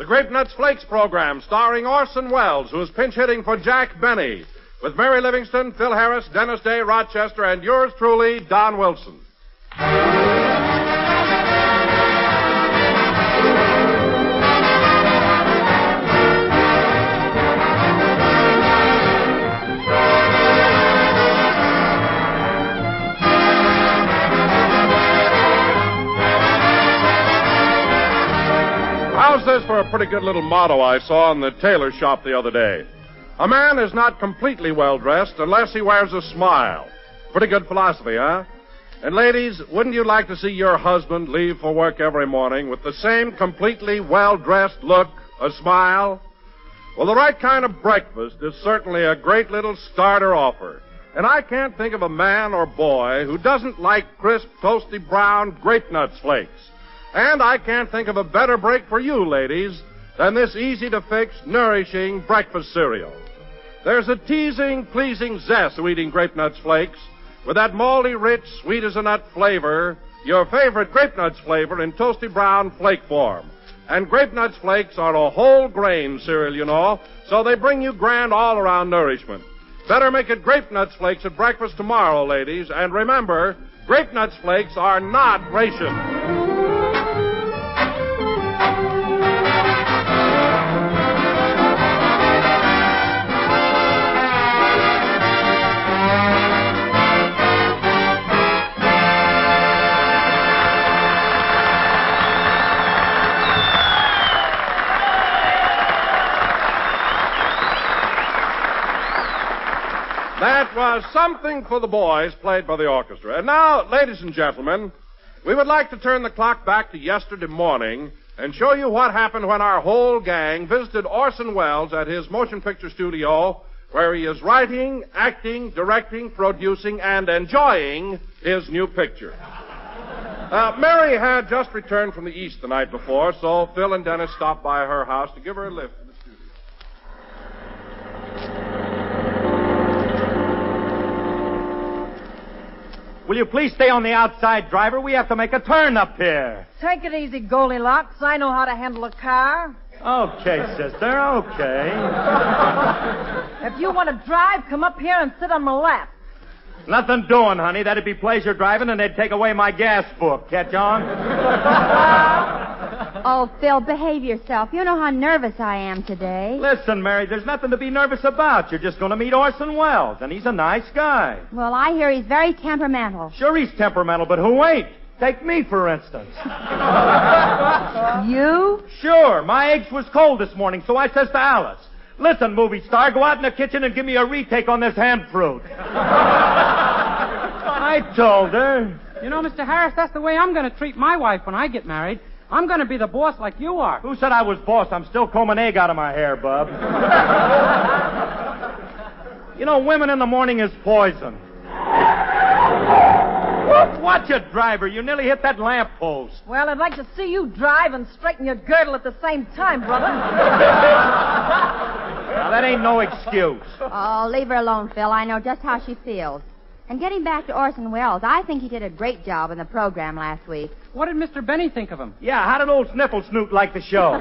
The Grape Nuts Flakes program starring Orson Welles, who is pinch hitting for Jack Benny, with Mary Livingston, Phil Harris, Dennis Day, Rochester, and yours truly, Don Wilson. How's this for a pretty good little motto I saw in the tailor shop the other day? A man is not completely well-dressed unless he wears a smile. Pretty good philosophy, huh? And ladies, wouldn't you like to see your husband leave for work every morning with the same completely well-dressed look, a smile? Well, the right kind of breakfast is certainly a great little starter offer. And I can't think of a man or boy who doesn't like crisp, toasty brown Grape Nuts Flakes. And I can't think of a better break for you, ladies, than this easy-to-fix, nourishing breakfast cereal. There's a teasing, pleasing zest to eating Grape Nuts Flakes with that malty, rich, sweet-as-a-nut flavor, your favorite Grape Nuts flavor in toasty brown flake form. And Grape Nuts Flakes are a whole-grain cereal, you know, so they bring you grand all-around nourishment. Better make it Grape Nuts Flakes at breakfast tomorrow, ladies, and remember, Grape Nuts Flakes are not ration. That was Something for the Boys, played by the orchestra. And now, ladies and gentlemen, we would like to turn the clock back to yesterday morning and show you what happened when our whole gang visited Orson Welles at his motion picture studio, where he is writing, acting, directing, producing, and enjoying his new picture. Mary had just returned from the East the night before, so Phil and Dennis stopped by her house to give her a lift. Will you please stay on the outside, driver? We have to make a turn up here. Take it easy, Goldilocks. I know how to handle a car. Okay, sister, okay. If you want to drive, come up here and sit on my lap. Nothing doing, honey. That'd be pleasure driving, and they'd take away my gas book. Catch on? Oh, Phil, behave yourself. You know how nervous I am today. Listen, Mary, there's nothing to be nervous about. You're just going to meet Orson Welles, and he's a nice guy. Well, I hear he's very temperamental. Sure, he's temperamental, but who ain't? Take me, for instance. You? Sure. My eggs was cold this morning, so I says to Alice, listen, movie star, go out in the kitchen and give me a retake on this hand fruit. I told her. You know, Mr. Harris, that's the way I'm going to treat my wife when I get married. I'm going to be the boss like you are. Who said I was boss? I'm still combing egg out of my hair, bub. You know, women in the morning is poison. Watch it, driver. You nearly hit that lamppost. Well, I'd like to see you drive and straighten your girdle at the same time, brother. Now, that ain't no excuse. Oh, leave her alone, Phil. I know just how she feels. And getting back to Orson Welles, I think he did a great job in the program last week. What did Mr. Benny think of him? Yeah, how did old Sniffle Snoot like the show?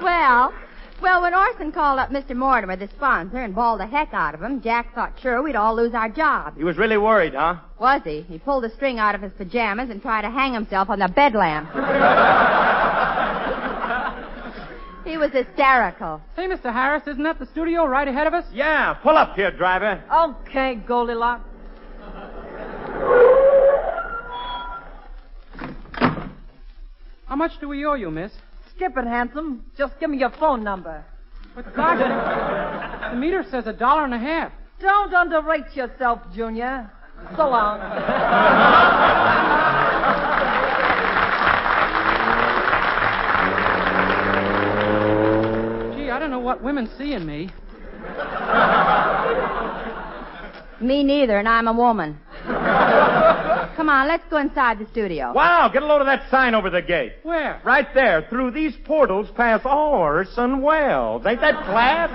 Well, when Orson called up Mr. Mortimer, the sponsor, and bawled the heck out of him, Jack thought sure we'd all lose our jobs. He was really worried, huh? Was he? He pulled a string out of his pajamas and tried to hang himself on the bed lamp. He was hysterical. Say, Mr. Harris, isn't that the studio right ahead of us? Yeah, pull up here, driver. Okay, Goldilocks. How much do we owe you, miss? Skip it, handsome. Just give me your phone number. But, gosh, the meter says $1.50. Don't underrate yourself, Junior. So long. Gee, I don't know what women see in me. Me neither, and I'm a woman. Come on, let's go inside the studio. Wow, get a load of that sign over the gate. Where? Right there. Through these portals pass Orson Welles. Ain't that class?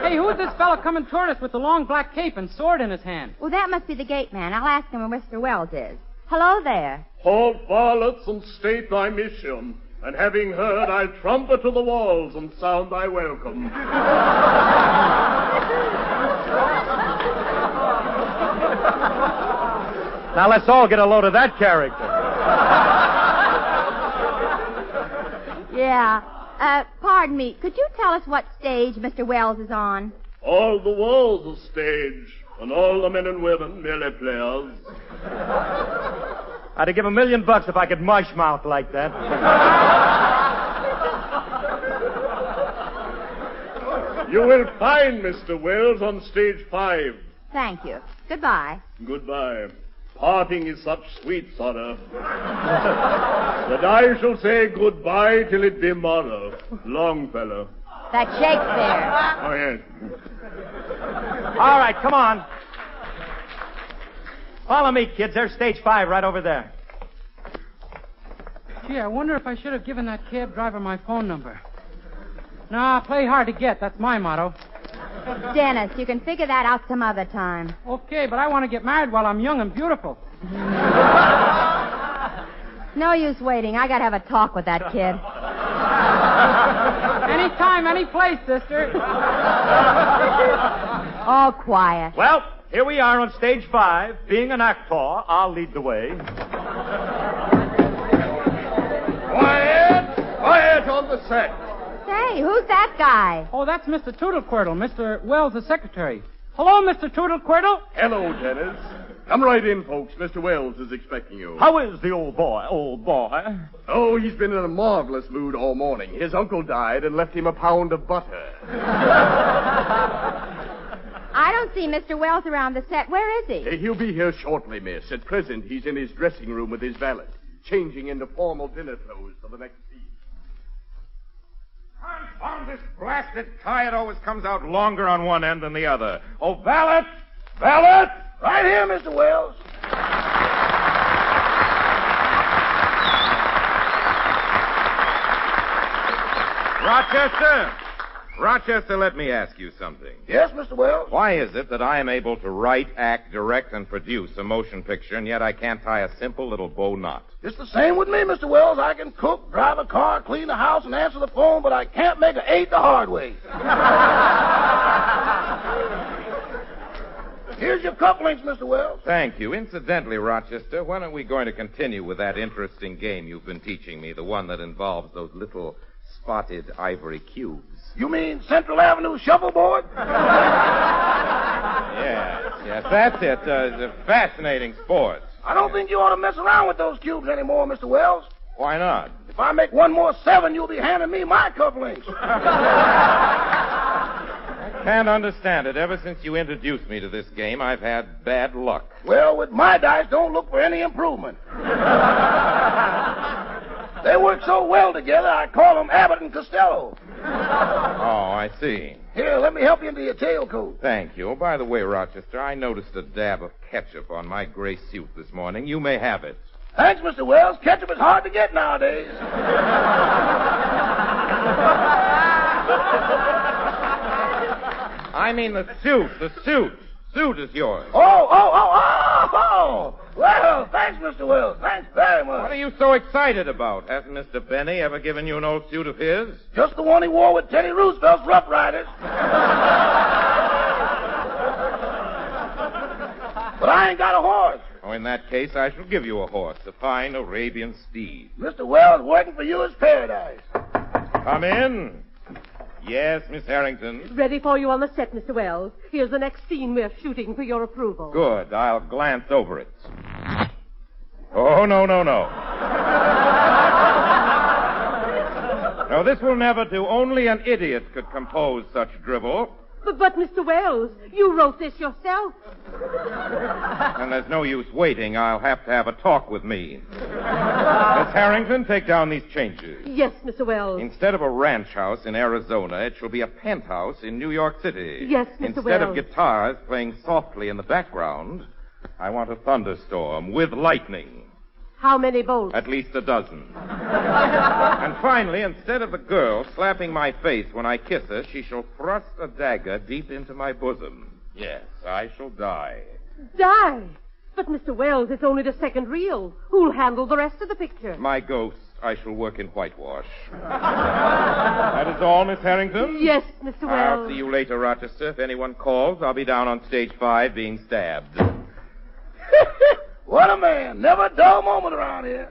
Hey, who's this fellow coming toward us with the long black cape and sword in his hand? Well, that must be the gate man. I'll ask him where Mr. Wells is. Hello there. Hold varlets and state thy mission, and having heard, I'll trumpet to the walls and sound thy welcome. Now let's all get a load of that character. Yeah. Pardon me. Could you tell us what stage Mr. Wells is on? All the walls are stage, and all the men and women merely players. I'd give $1 million if I could mush mouth like that. You will find Mr. Wells on stage 5. Thank you. Goodbye. Goodbye. Parting is such sweet sorrow that I shall say goodbye till it be morrow. Longfellow. That's Shakespeare. Oh, yes. All right, come on. Follow me, kids. There's stage 5 right over there. Gee, I wonder if I should have given that cab driver my phone number. Nah, play hard to get. That's my motto. Dennis, you can figure that out some other time. Okay, but I want to get married while I'm young and beautiful. No use waiting. I got to have a talk with that kid. Anytime, any place, sister. All quiet. Well, here we are on stage 5. Being an actor, I'll lead the way. Quiet! Quiet on the set. Say, who's that guy? Oh, that's Mr. Toodlequirtle, Mr. Wells, the secretary. Hello, Mr. Toodlequirtle. Hello, Dennis. Come right in, folks. Mr. Wells is expecting you. How is the old boy? Oh, he's been in a marvelous mood all morning. His uncle died and left him a pound of butter. I don't see Mr. Wells around the set. Where is he? He'll be here shortly, miss. At present, he's in his dressing room with his valet, changing into formal dinner clothes for the next scene. Confound this blasted tie. It always comes out longer on one end than the other. Oh, valet! Valet! Right here, Mr. Wells. Rochester, let me ask you something. Yes, Mr. Wells? Why is it that I am able to write, act, direct, and produce a motion picture, and yet I can't tie a simple little bow knot? It's the same with me, Mr. Wells. I can cook, drive a car, clean the house, and answer the phone, but I can't make an 8 the hard way. Here's your cufflinks, Mr. Wells. Thank you. Incidentally, Rochester, when are we going to continue with that interesting game you've been teaching me, the one that involves those little spotted ivory cubes? You mean Central Avenue shuffleboard? Yes, that's it. The fascinating sport. I don't think you ought to mess around with those cubes anymore, Mr. Wells. Why not? If I make one more 7, you'll be handing me my cufflinks. Can't understand it. Ever since you introduced me to this game, I've had bad luck. Well, with my dice, don't look for any improvement. They work so well together, I call them Abbott and Costello. Oh, I see. Here, let me help you into your tailcoat. Thank you. Oh, by the way, Rochester, I noticed a dab of ketchup on my gray suit this morning. You may have it. Thanks, Mr. Wells. Ketchup is hard to get nowadays. I mean the suit. The suit. Suit is yours. Oh. Well, thanks, Mr. Wells. Thanks very much. What are you so excited about? Hasn't Mr. Benny ever given you an old suit of his? Just the one he wore with Teddy Roosevelt's Rough Riders. But I ain't got a horse. Oh, in that case, I shall give you a horse, a fine Arabian steed. Mr. Wells, working for you is paradise. Come in. Yes, Miss Harrington. Ready for you on the set, Mr. Wells. Here's the next scene we're shooting for your approval. Good. I'll glance over it. Oh, no. No, this will never do. Only an idiot could compose such drivel. But, Mr. Wells, you wrote this yourself. And there's no use waiting. I'll have to have a talk with me. Miss Harrington, take down these changes. Yes, Mr. Wells. Instead of a ranch house in Arizona, it shall be a penthouse in New York City. Yes, Mr. Instead of Wells. guitars playing softly in the background, I want a thunderstorm with lightning. How many bolts? At least a dozen. And finally, instead of the girl slapping my face when I kiss her, she shall thrust a dagger deep into my bosom. Yes, I shall die. Die? But, Mr. Wells, it's only the second reel. Who'll handle the rest of the picture? My ghost. I shall work in whitewash. That is all, Miss Harrington? Yes, Mr. Wells. I'll see you later, Rochester. If anyone calls, I'll be down on stage 5 being stabbed. What a man. Never a dull moment around here.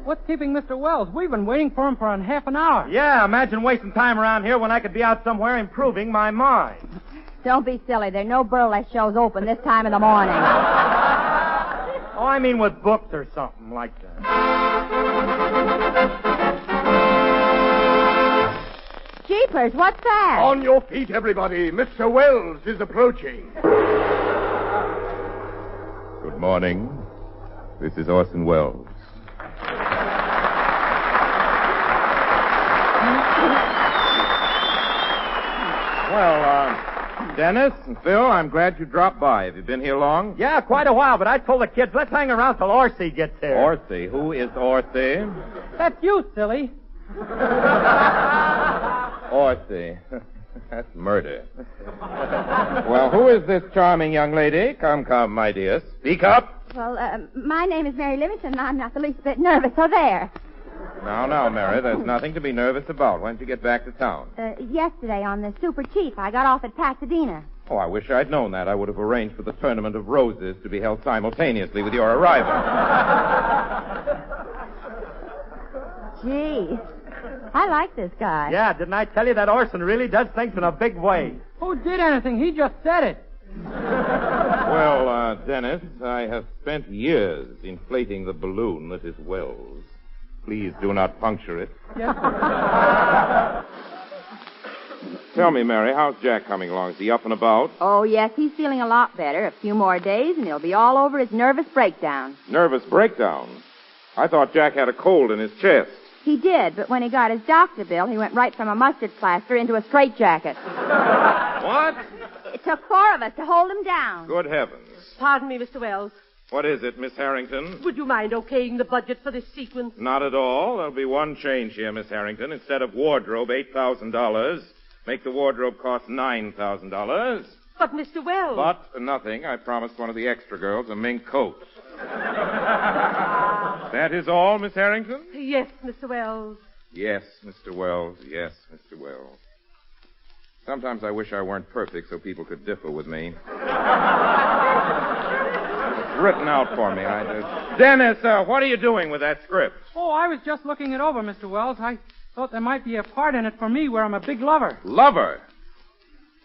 What's keeping Mr. Wells? We've been waiting for him for half an hour. Yeah, imagine wasting time around here when I could be out somewhere improving my mind. Don't be silly. There are no burlesque shows open this time of the morning. Oh, I mean with books or something like that. Jeepers, what's that? On your feet, everybody. Mr. Wells is approaching. Good morning. This is Orson Welles. Well, Dennis and Phil, I'm glad you dropped by. Have you been here long? Yeah, quite a while, but I told the kids, let's hang around till Orson gets here. Orson? Who is Orson? That's you, silly. Orson. That's murder. Well, who is this charming young lady? Come, my dear. Speak up. Well, my name is Mary Livingston, and I'm not the least bit nervous, so there. Now, Mary, there's nothing to be nervous about. When did you get back to town? Yesterday on the Super Chief. I got off at Pasadena. Oh, I wish I'd known that. I would have arranged for the Tournament of Roses to be held simultaneously with your arrival. Gee, I like this guy. Yeah, didn't I tell you that Orson really does things in a big way? Who did anything? He just said it. Well, Dennis, I have spent years inflating the balloon that is Wells. Please do not puncture it. Yes, sir. Tell me, Mary, how's Jack coming along? Is he up and about? Oh, yes, he's feeling a lot better. A few more days, and he'll be all over his nervous breakdown. Nervous breakdown? I thought Jack had a cold in his chest. He did, but when he got his doctor bill, he went right from a mustard plaster into a straitjacket. What? It took 4 of us to hold him down. Good heavens. Pardon me, Mr. Wells. What is it, Miss Harrington? Would you mind okaying the budget for this sequence? Not at all. There'll be one change here, Miss Harrington. Instead of wardrobe, $8,000. Make the wardrobe cost $9,000. But, Mr. Wells... But nothing. I promised one of the extra girls a mink coat. That is all, Miss Harrington? Yes, Mr. Wells. Yes, Mr. Wells. Yes, Mr. Wells. Sometimes I wish I weren't perfect so people could differ with me. It's written out for me. Dennis, what are you doing with that script? Oh, I was just looking it over, Mr. Wells. I thought there might be a part in it for me where I'm a big lover. Lover?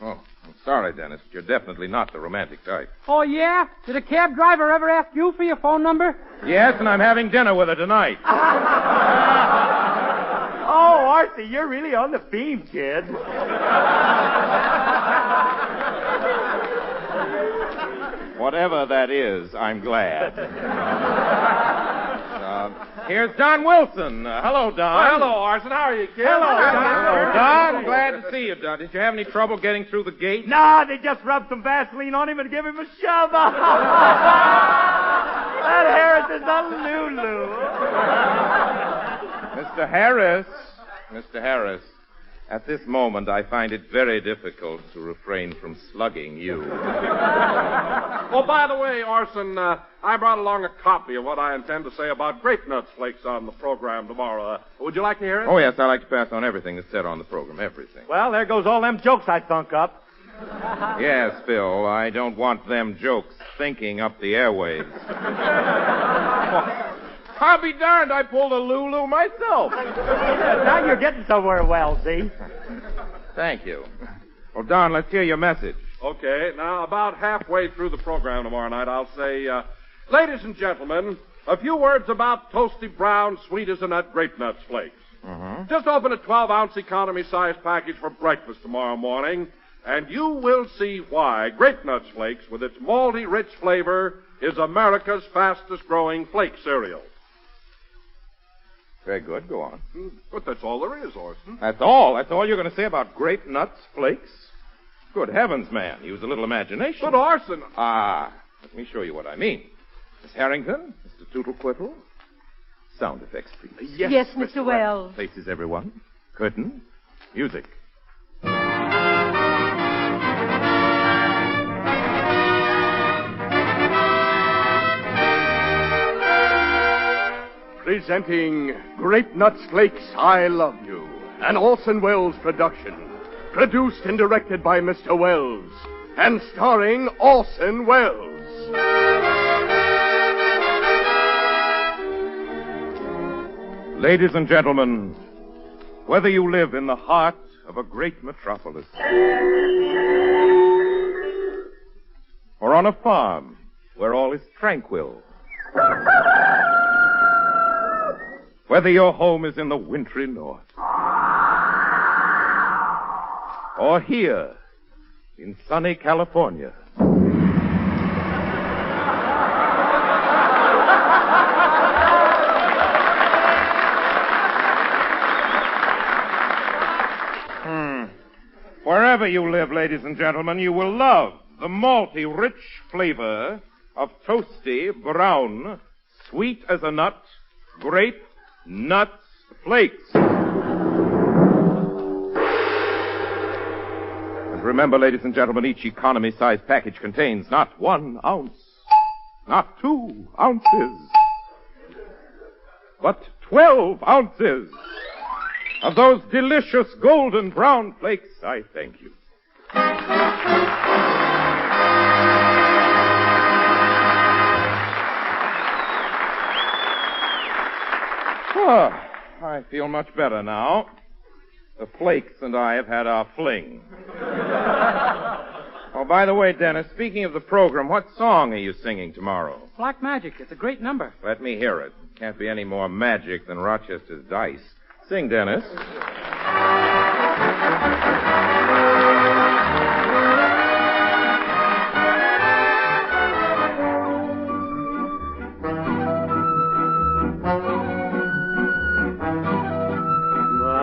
Oh, I'm sorry, Dennis. You're definitely not the romantic type. Oh, yeah? Did a cab driver ever ask you for your phone number? Yes, and I'm having dinner with her tonight. Oh, Arthur, you're really on the beam, kid. Whatever that is, I'm glad. Here's Don Wilson. Hello, Don. Hello, Orson. How are you, kid? Hello, Don. Hello, Don. Glad to see you, Don. Did you have any trouble getting through the gate? Nah, they just rubbed some Vaseline on him and gave him a shove. That Harris is a Lulu. Mr. Harris. Mr. Harris. At this moment, I find it very difficult to refrain from slugging you. Oh, by the way, Orson, I brought along a copy of what I intend to say about grape nuts flakes on the program tomorrow. Would you like to hear it? Oh, yes, I like to pass on everything that's said on the program. Everything. Well, there goes all them jokes I thunk up. Yes, Phil, I don't want them jokes thinking up the airwaves. I'll be darned, I pulled a Lulu myself. Now you're getting somewhere well, see? Thank you. Well, Don, let's hear your message. Okay, now about halfway through the program tomorrow night, I'll say, ladies and gentlemen, a few words about toasty brown, sweet as a nut grape nuts flakes. Mm-hmm. Just open a 12-ounce economy-sized package for breakfast tomorrow morning, and you will see why Grape Nuts Flakes, with its malty, rich flavor, is America's fastest-growing flake cereal. Very good. Go on. But that's all there is, Orson. That's all? That's all you're going to say about Grape Nuts Flakes? Good heavens, man. Use a little imagination. But, Orson... Let me show you what I mean. Miss Harrington, Mr. Tootlequittle. Sound effects, please. Yes, Mr. Wells. Places, everyone. Curtain. Music. Presenting Grape Nuts Flakes, I Love You, an Orson Welles production. Produced and directed by Mr. Welles, and starring Orson Welles. Ladies and gentlemen, whether you live in the heart of a great metropolis or on a farm where all is tranquil, whether your home is in the wintry north or here in sunny California, wherever you live, ladies and gentlemen, you will love the malty, rich flavor of toasty, brown, sweet as a nut, Grape Nuts Flakes. And remember, ladies and gentlemen, each economy-sized package contains not 1 ounce, not 2 ounces, but 12 ounces of those delicious golden brown flakes. I thank you. Oh, I feel much better now. The flakes and I have had our fling. Oh, by the way, Dennis, speaking of the program, what song are you singing tomorrow? Black Magic. It's a great number. Let me hear it. Can't be any more magic than Rochester's dice. Sing, Dennis.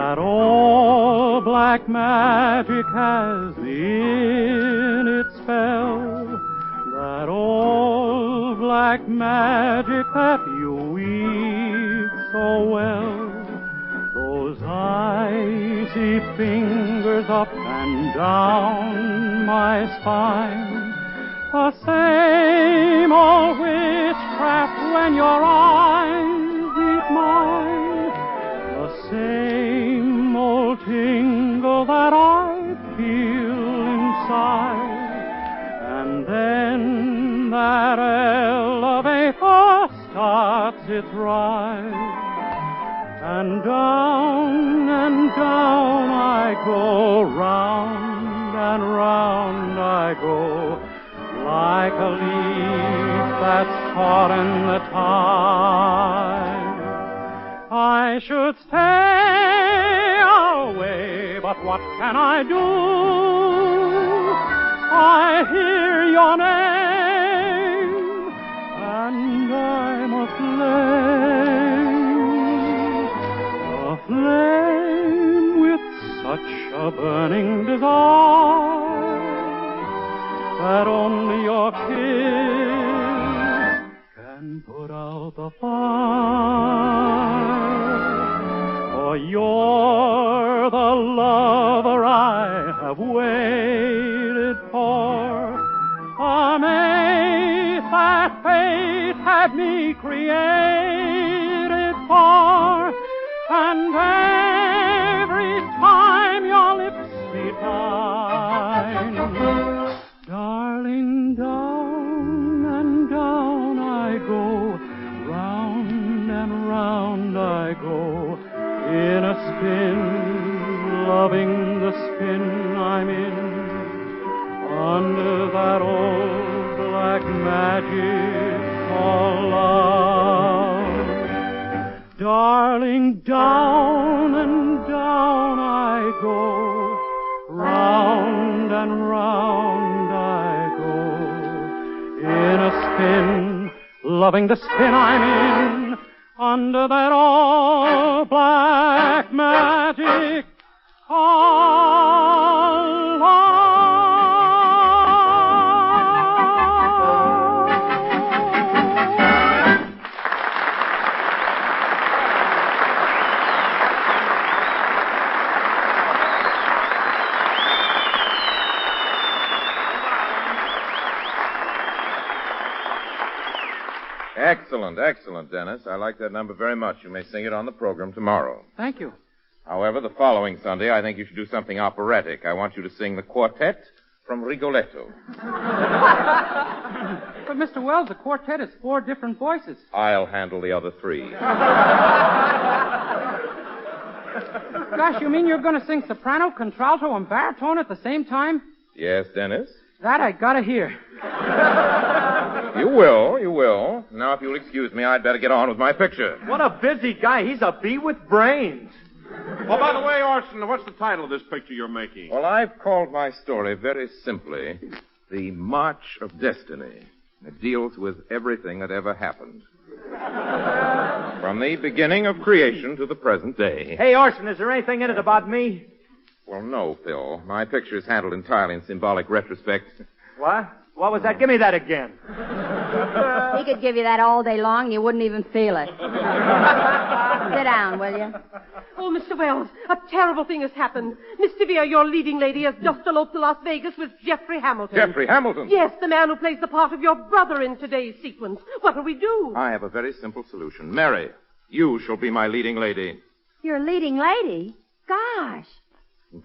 That all black magic has in its spell, that all black magic that you weave so well, those icy fingers up and down my spine, the same old witchcraft when your eyes meet mine, the same old tingle that I feel inside, and then that elevator starts its ride. And down I go round and round I go, like a leaf that's caught in the tide. I should stay away, but what can I do? I hear your name, and I'm aflame with such a burning desire that only your kiss can put out the fire. For you're the lover I have waited for, a mate that fate had me created for, and every time your lips meet mine, darling, down and down I go, round and round I go, in a spin, loving the spin I'm in, under that old black magic called love. Darling, down and down I go, round and round I go, in a spin, loving the spin I'm in, under that old black magic called love. Excellent, excellent, Dennis. I like that number very much. You may sing it on the program tomorrow. Thank you. However, the following Sunday, I think you should do something operatic. I want you to sing the quartet from Rigoletto. But, Mr. Wells, the quartet is 4 different voices. I'll handle the other 3. Gosh, you mean you're going to sing soprano, contralto, and baritone at the same time? Yes, Dennis? That I gotta hear. You will, you will. Now, if you'll excuse me, I'd better get on with my picture. What a busy guy. He's a bee with brains. Oh, by the way, Orson, what's the title of this picture you're making? Well, I've called my story very simply The March of Destiny. It deals with everything that ever happened. From the beginning of creation to the present day. Hey, Orson, is there anything in it about me? Well, no, Phil. My picture is handled entirely in symbolic retrospect. What? What was that? Give me that again. He could give you that all day long and you wouldn't even feel it. Sit down, will you? Oh, Mr. Wells, a terrible thing has happened. Miss Sevier, your leading lady, has just eloped to Las Vegas with Jeffrey Hamilton. Jeffrey Hamilton? Yes, the man who plays the part of your brother in today's sequence. What'll we do? I have a very simple solution. Mary, you shall be my leading lady. You're a leading lady? Gosh.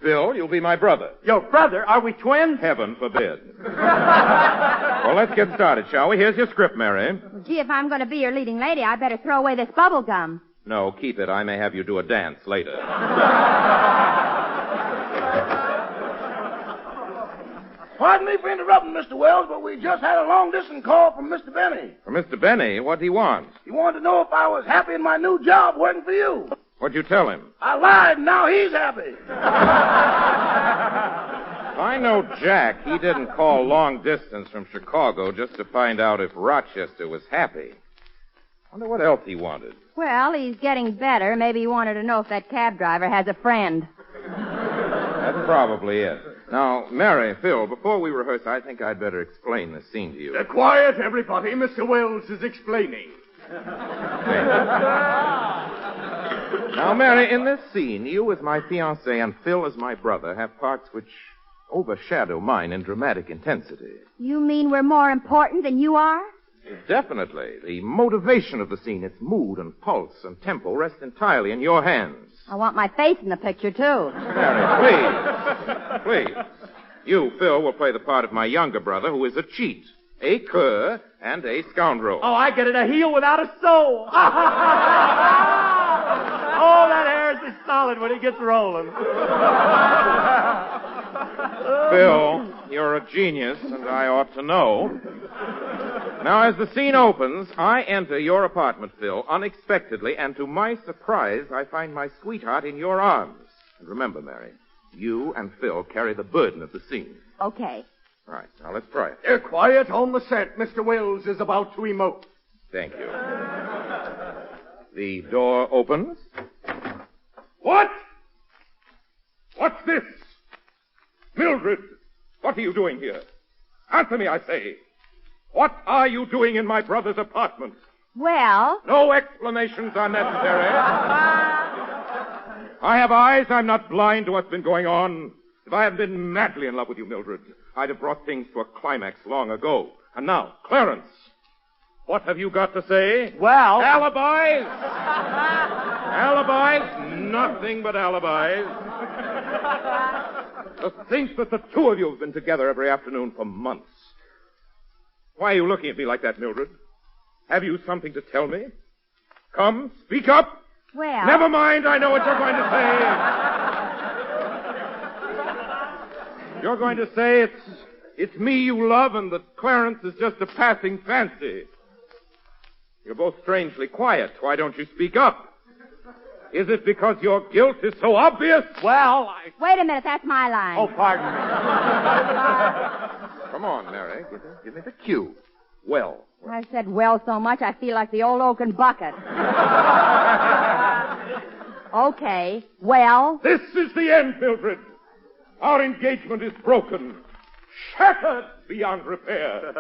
Phil, you'll be my brother. Your brother? Are we twins? Heaven forbid. Well, let's get started, shall we? Here's your script, Mary. Gee, if I'm going to be your leading lady, I'd better throw away this bubble gum. No, keep it. I may have you do a dance later. Pardon me for interrupting, Mr. Wells, but we just had a long-distance call from Mr. Benny. For Mr. Benny, what'd he want? He wanted to know if I was happy in my new job working for you. What'd you tell him? I lied, and now he's happy. I know Jack. He didn't call long distance from Chicago just to find out if Rochester was happy. Wonder what else he wanted. Well, he's getting better. Maybe he wanted to know if that cab driver has a friend. That's probably it. Now, Mary, Phil, before we rehearse, I think I'd better explain the scene to you. Quiet, everybody. Mr. Wells is explaining. Now, Mary, in this scene, you as my fiancée and Phil as my brother have parts which overshadow mine in dramatic intensity. You mean we're more important than you are? Definitely. The motivation of the scene, its mood and pulse and tempo rest entirely in your hands. I want my face in the picture, too. Mary, please. Please. You, Phil, will play the part of my younger brother, who is a cheat, a cur, and a scoundrel. Oh, I get it. A heel without a soul. Oh, that hair is solid when he gets rolling. Phil, you're a genius, and I ought to know. Now, as the scene opens, I enter your apartment, Phil, unexpectedly, and to my surprise, I find my sweetheart in your arms. And remember, Mary, you and Phil carry the burden of the scene. Okay. All right, now let's try it. Quiet on the set. Mr. Wells is about to emote. Thank you. The door opens. What? What's this? Mildred, what are you doing here? Answer me, I say. What are you doing in my brother's apartment? Well, No explanations are necessary. I have eyes. I'm not blind to what's been going on. If I hadn't been madly in love with you, Mildred, I'd have brought things to a climax long ago. And now, Clarence, what have you got to say? Well... Alibis? Alibis? Nothing but alibis. To think that the two of you have been together every afternoon for months. Why are you looking at me like that, Mildred? Have you something to tell me? Come, speak up. well... Never mind, I know what you're going to say. You're going to say it's me you love and that Clarence is just a passing fancy. You're both strangely quiet. Why don't you speak up? Is it because your guilt is so obvious? Well, Wait a minute, that's my line. Oh, pardon me. Come on, Mary. Give me the cue. Well. I've said well so much, I feel like the old oaken bucket. Okay, well... This is the end, Mildred. Our engagement is broken. Shattered beyond repair.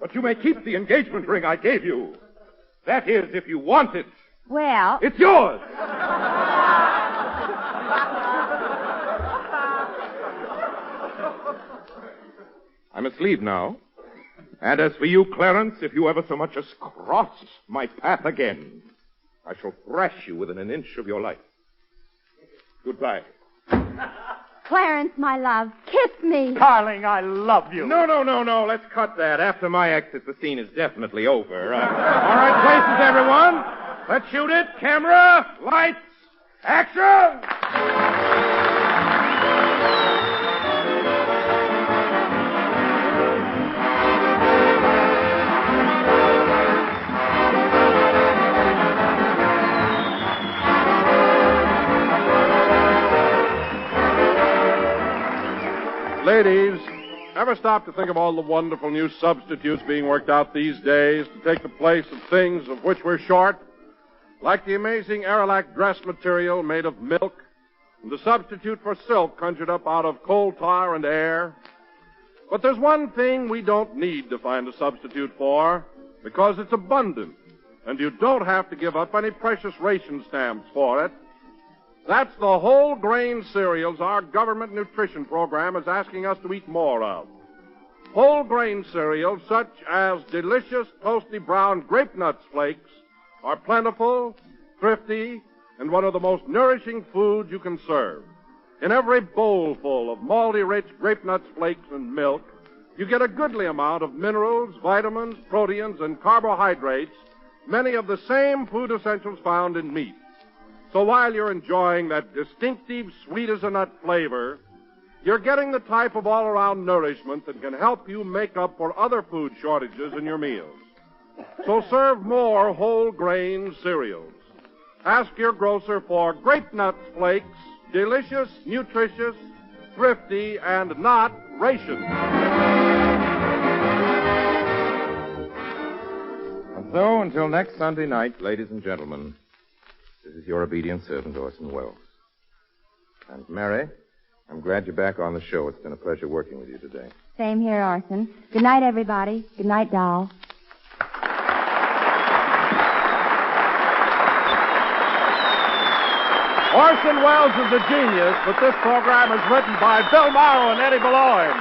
But you may keep the engagement ring I gave you. That is, if you want it. Well... It's yours. I must leave now. And as for you, Clarence, if you ever so much as cross my path again, I shall thrash you within an inch of your life. Goodbye. Clarence, my love, kiss me. Darling, I love you. No. Let's cut that. After my exit, the scene is definitely over. All right, places, everyone. Let's shoot it. Camera, lights, action! Ladies, ever stop to think of all the wonderful new substitutes being worked out these days to take the place of things of which we're short? Like the amazing Aerolac dress material made of milk, and the substitute for silk conjured up out of coal tar and air. But there's one thing we don't need to find a substitute for, because it's abundant, and you don't have to give up any precious ration stamps for it. That's the whole grain cereals our government nutrition program is asking us to eat more of. Whole grain cereals such as delicious toasty brown grape nuts flakes are plentiful, thrifty, and one of the most nourishing foods you can serve. In every bowlful of malty-rich grape nuts flakes and milk, you get a goodly amount of minerals, vitamins, proteins, and carbohydrates, many of the same food essentials found in meat. So while you're enjoying that distinctive sweet-as-a-nut flavor, you're getting the type of all-around nourishment that can help you make up for other food shortages in your meals. So serve more whole grain cereals. Ask your grocer for grape nuts flakes, delicious, nutritious, thrifty, and not ration. And so, until next Sunday night, ladies and gentlemen, this is your obedient servant, Orson Welles. And Mary, I'm glad you're back on the show. It's been a pleasure working with you today. Same here, Orson. Good night, everybody. Good night, doll. Orson Welles is a genius, but this program is written by Bill Morrow and Eddie Baloyne.